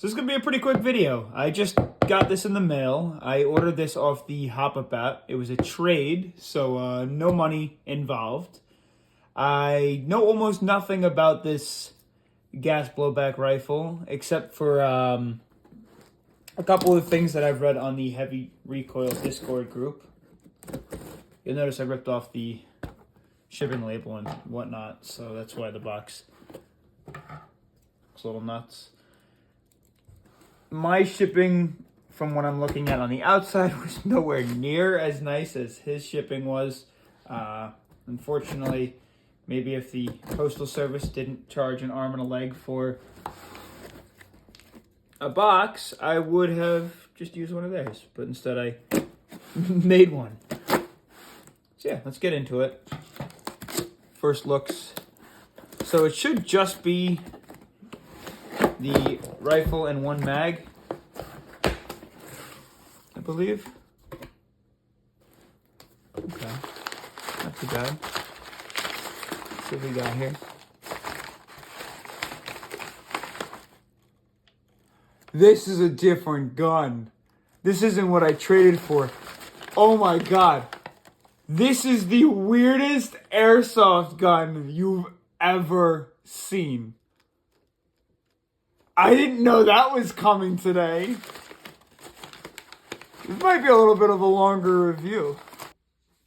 So this is going to be a pretty quick video. I just got this in the mail. I ordered this off the Hop-Up app. It was a trade, so no money involved. I know almost nothing about this gas blowback rifle, except for a couple of things that I've read on the Heavy Recoil Discord group. You'll notice I ripped off the shipping label and whatnot, so that's why the box looks a little nuts. My shipping, from what I'm looking at on the outside, was nowhere near as nice as his shipping was. Unfortunately, maybe if the Postal Service didn't charge an arm and a leg for a box, I would have just used one of theirs. But instead I made one. So yeah, let's get into it. First looks. So it should just be the rifle and one mag, I believe. Okay, not too bad. Let's see what we got here. This is a different gun. This isn't what I traded for. Oh my god. This is the weirdest airsoft gun you've ever seen. I didn't know that was coming today. This might be a little bit of a longer review.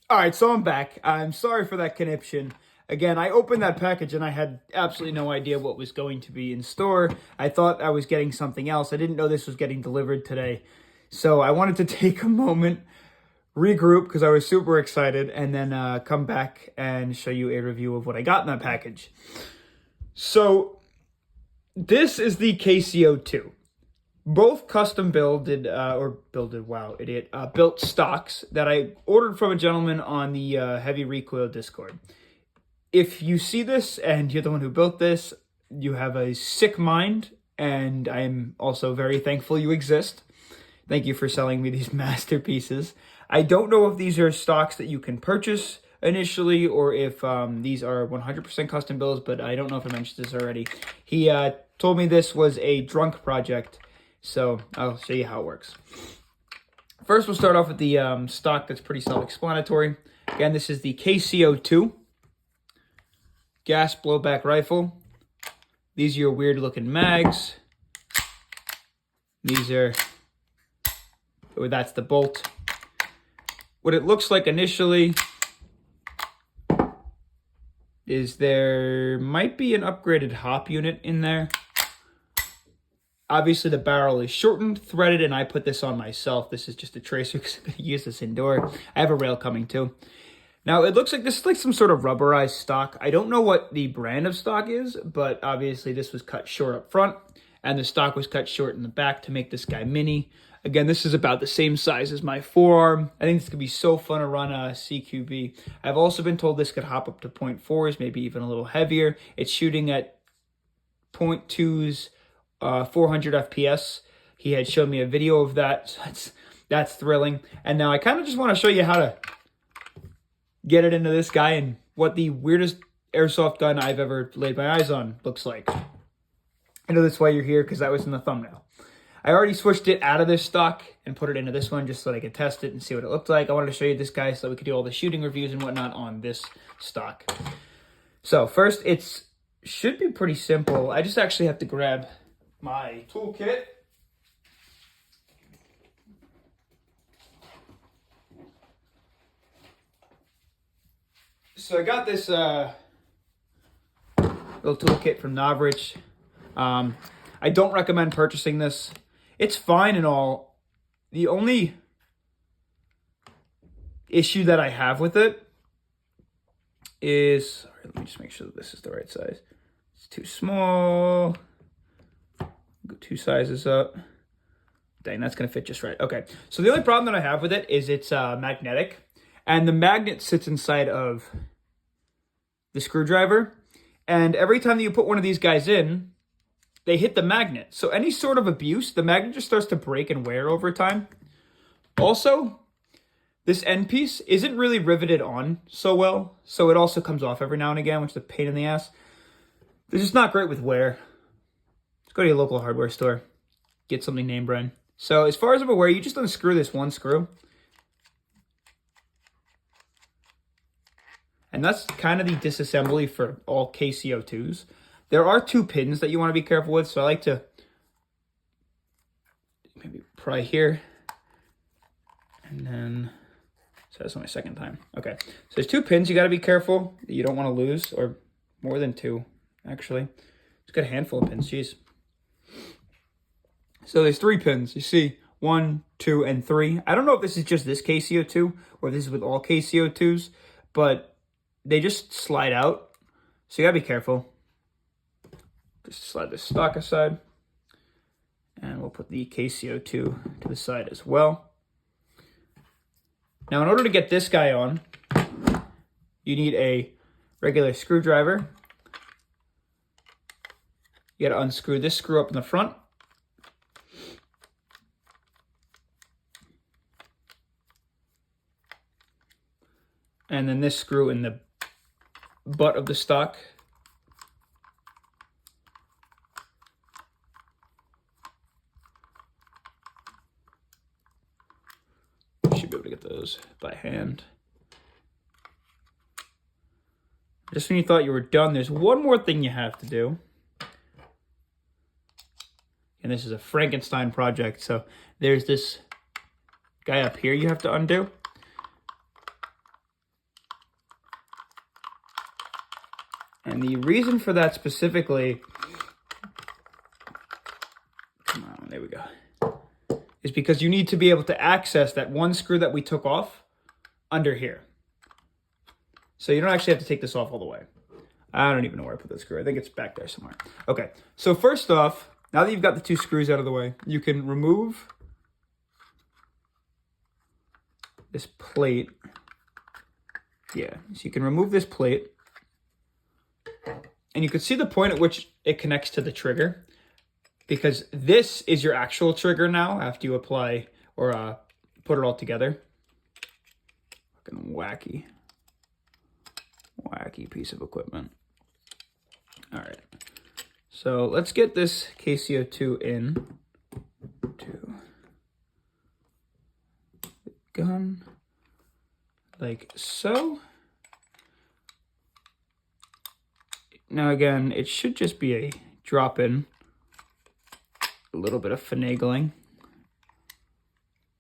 Alright, so I'm back. I'm sorry for that conniption. Again, I opened that package and I had absolutely no idea what was going to be in store. I thought I was getting something else. I didn't know this was getting delivered today. So I wanted to take a moment, regroup, because I was super excited, and then come back and show you a review of what I got in that package. So this is the KCO2. Both custom built stocks that I ordered from a gentleman on the Heavy Recoil Discord. If you see this and you're the one who built this, you have a sick mind, and I'm also very thankful you exist. Thank you for selling me these masterpieces. I don't know if these are stocks that you can purchase initially, or if these are 100% custom builds, but I don't know if I mentioned this already. He told me this was a drunk project, so I'll show you how it works. First, we'll start off with the stock that's pretty self-explanatory. Again, this is the KCO2 gas blowback rifle. These are your weird-looking mags. These are, that's the bolt. What it looks like initially is there might be an upgraded hop unit in there. Obviously, the barrel is shortened, threaded, and I put this on myself. This is just a tracer because I use this indoor. I have a rail coming too. Now, it looks like this is like some sort of rubberized stock. I don't know what the brand of stock is, but obviously this was cut short up front, and the stock was cut short in the back to make this guy mini. Again, this is about the same size as my forearm. I think this could be so fun to run a CQB. I've also been told this could hop up to 0.4s, maybe even a little heavier. It's shooting at 0.2s, 400 FPS. He had shown me a video of that, so that's thrilling. And now I kind of just want to show you how to get it into this guy and what the weirdest airsoft gun I've ever laid my eyes on looks like. I know that's why you're here, because that was in the thumbnail. I already switched it out of this stock and put it into this one just so that I could test it and see what it looked like. I wanted to show you this guy so that we could do all the shooting reviews and whatnot on this stock. So first, it should be pretty simple. I just actually have to grab my toolkit. So I got this little toolkit from Novrich. I don't recommend purchasing this. It's fine and all. The only issue that I have with it is, let me just make sure that this is the right size. It's too small. Go 2 sizes up. Dang, that's going to fit just right. Okay, so the only problem that I have with it is it's magnetic. And the magnet sits inside of the screwdriver. And every time that you put one of these guys in, they hit the magnet. So any sort of abuse, the magnet just starts to break and wear over time. Also, this end piece isn't really riveted on so well. So it also comes off every now and again, which is a pain in the ass. It's just not great with wear. Just go to your local hardware store. get something name brand. So as far as I'm aware, you just unscrew this one screw. And that's kind of the disassembly for all KCO2s. There are 2 pins that you want to be careful with, so I like to maybe pry here. And then, so that's my second time. Okay, so there's 2 pins you got to be careful that you don't want to lose, or more than 2, actually. It's got a handful of pins, jeez. So there's 3 pins. You see 1, 2, and 3. I don't know if this is just this KCO2 or if this is with all KCO2s, but they just slide out, so you gotta be careful. Just slide the stock aside, and we'll put the KCO2 to the side as well. Now, in order to get this guy on, you need a regular screwdriver. You gotta unscrew this screw up in the front. And then this screw in the butt of the stock. You should be able to get those by hand. Just when you thought you were done, there's one more thing you have to do. And this is a Frankenstein project, so there's this guy up here you have to undo. And the reason for that specifically, come on, there we go, is because you need to be able to access that one screw that we took off under here. So you don't actually have to take this off all the way. I don't even know where I put the screw. I think it's back there somewhere. Okay, so first off, now that you've got the 2 screws out of the way, you can remove this plate. Yeah, so you can remove this plate. And you can see the point at which it connects to the trigger, because this is your actual trigger now after you apply or put it all together. Fucking wacky piece of equipment. All right, so let's get this KCO2 in to the gun like so. Now again, it should just be a drop-in, a little bit of finagling.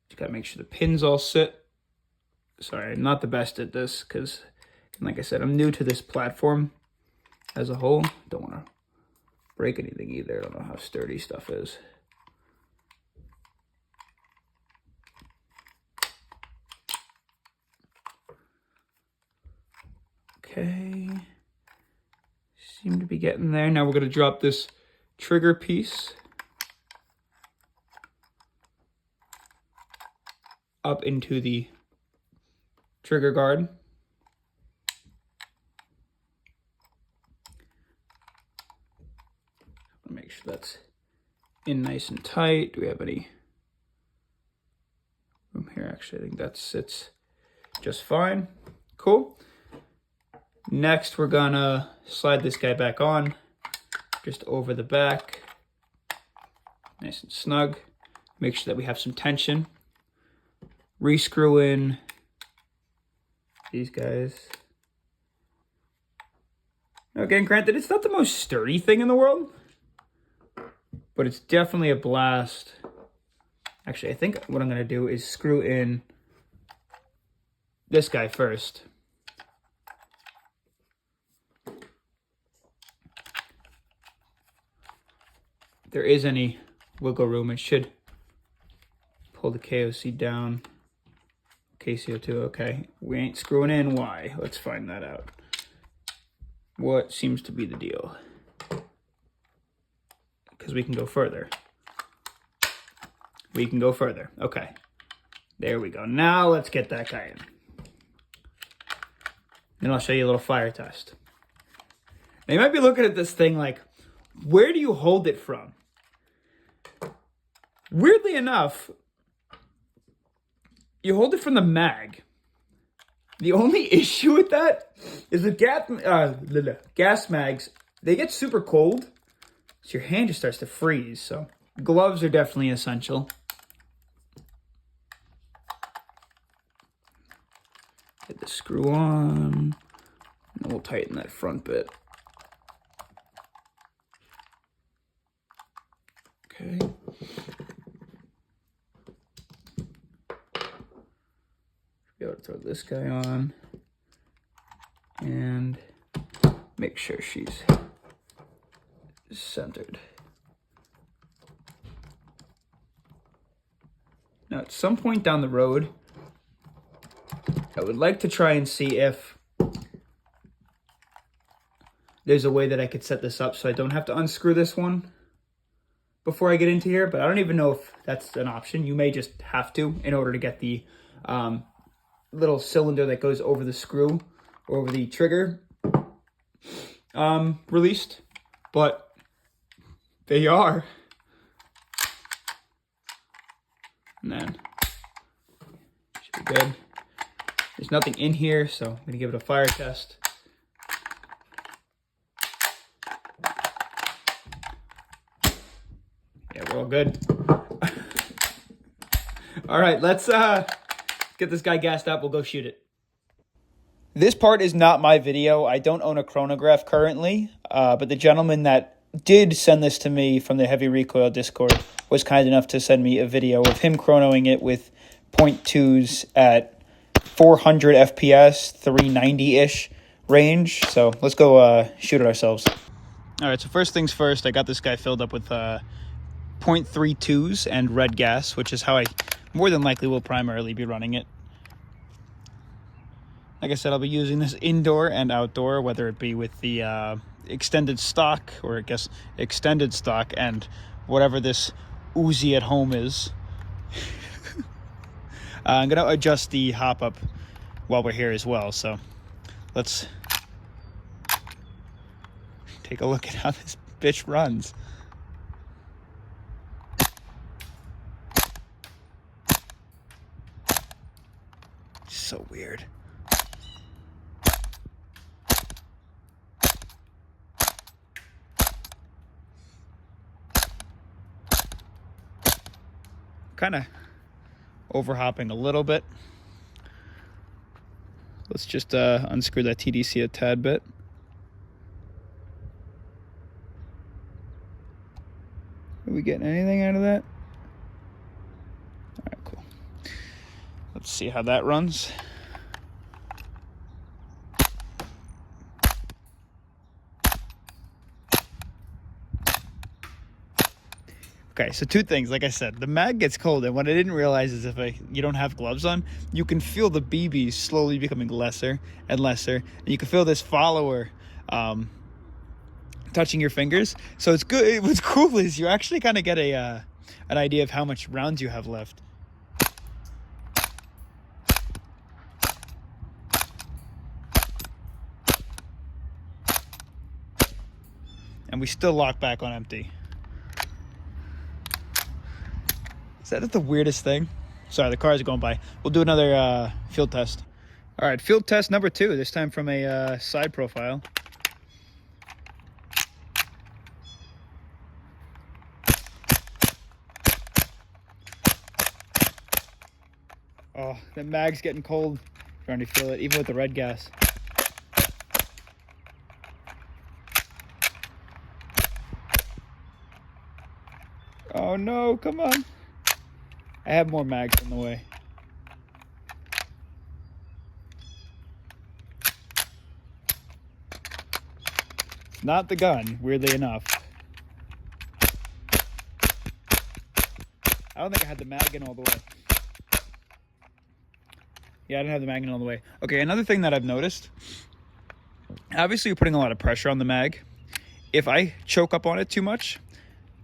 Just gotta make sure the pins all sit. Sorry, I'm not the best at this because, like I said, I'm new to this platform as a whole. Don't want to break anything either. I don't know how sturdy stuff is. Okay. Seem to be getting there. Now we're going to drop this trigger piece up into the trigger guard. Make sure that's in nice and tight. Do we have any room here? Actually, I think that sits just fine. Cool. Next, we're gonna slide this guy back on, just over the back, nice and snug. Make sure that we have some tension. Re-screw in these guys. Now again, granted, it's not the most sturdy thing in the world, but it's definitely a blast. Actually, I think what I'm gonna do is screw in this guy first. If there is any wiggle room, it should pull the KOC down. KCO2, okay. We ain't screwing in, why? Let's find that out. What seems to be the deal? Because we can go further. We can go further, okay. There we go. Now let's get that guy in. Then I'll show you a little fire test. Now you might be looking at this thing like, where do you hold it from? Weirdly enough, you hold it from the mag. The only issue with that is the gas mags, they get super cold, so your hand just starts to freeze. So Gloves are definitely essential. Get the screw on, and we'll tighten that front bit. Okay. Be able to throw this guy on and make sure she's centered. Now, at some point down the road, I would like to try and see if there's a way that I could set this up so I don't have to unscrew this one before I get into here, but I don't even know if that's an option. You may just have to in order to get the little cylinder that goes over the screw, or over the trigger, released, but they are. And then should be good. There's nothing in here, so I'm gonna give it a fire test. Yeah, we're all good. All right, let's get this guy gassed up. We'll go shoot it. This part is not my video. I don't own a chronograph currently, but the gentleman that did send this to me from the Heavy Recoil Discord was kind enough to send me a video of him chronoing it with 0.2s at 400 FPS, 390-ish range. So let's go shoot it ourselves. All right, so first things first, I got this guy filled up with 0.32s and red gas, which is how I more than likely will primarily be running it. Like I said, I'll be using this indoor and outdoor, whether it be with the extended stock, or I guess extended stock, and whatever this Uzi at home is. I'm going to adjust the hop up while we're here as well, so let's take a look at how this bitch runs. So weird. Kind of overhopping a little bit. Let's just unscrew that TDC a tad bit. Are we getting anything out of that? All right, cool. Let's see how that runs. Okay, so two things. Like I said, the mag gets cold, and what I didn't realize is if you don't have gloves on, you can feel the BBs slowly becoming lesser and lesser, and you can feel this follower touching your fingers. So it's good. What's cool is you actually kind of get an idea of how much rounds you have left. And we still lock back on empty. Is that the weirdest thing? Sorry, the cars are going by. We'll do another field test. All right, field test number 2, this time from a side profile. Oh, the mag's getting cold. Trying to feel it, even with the red gas. Oh no, come on. I have more mags on the way. Not the gun, weirdly enough. I don't think I had the mag in all the way. Yeah, I didn't have the mag in all the way. Okay, another thing that I've noticed. Obviously, you're putting a lot of pressure on the mag. If I choke up on it too much,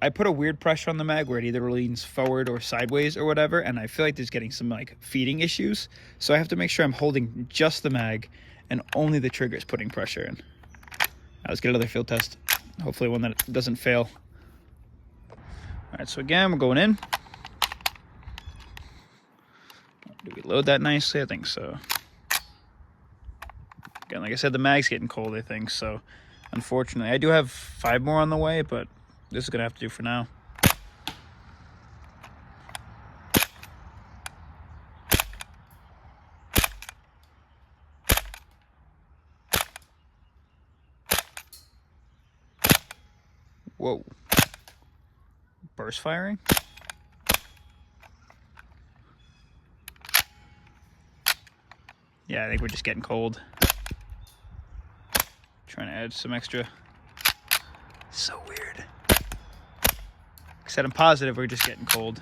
I put a weird pressure on the mag where it either leans forward or sideways or whatever, and I feel like there's getting some like feeding issues. So I have to make sure I'm holding just the mag and only the trigger is putting pressure in. Now let's get another field test. Hopefully one that doesn't fail. All right, so again, we're going in. Did we load that nicely? I think so. Again, like I said, the mag's getting cold, I think, so unfortunately. I do have 5 more on the way, but this is going to have to do for now. Whoa. Burst firing? Yeah, I think we're just getting cold. Trying to add some extra. So weird. Except I'm positive we're just getting cold.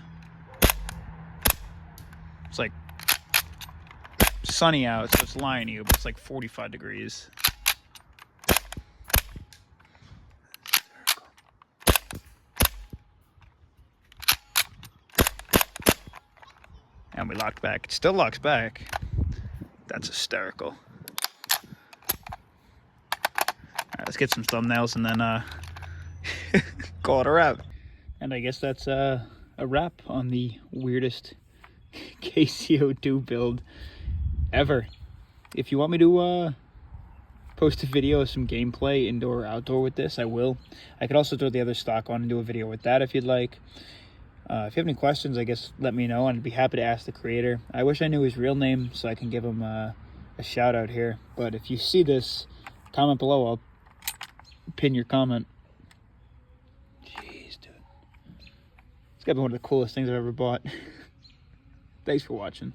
It's like sunny out, so it's lying to you, but it's like 45 degrees. And we locked back. It still locks back. That's hysterical. Alright, let's get some thumbnails and then call it a wrap. And I guess that's a wrap on the weirdest KCO2 build ever. If you want me to post a video of some gameplay, indoor or outdoor with this, I will. I could also throw the other stock on and do a video with that if you'd like. If you have any questions, I guess let me know, and I'd be happy to ask the creator. I wish I knew his real name so I can give him a shout out here. But if you see this, comment below. I'll pin your comment. Jeez, dude. It's got to be one of the coolest things I've ever bought. Thanks for watching.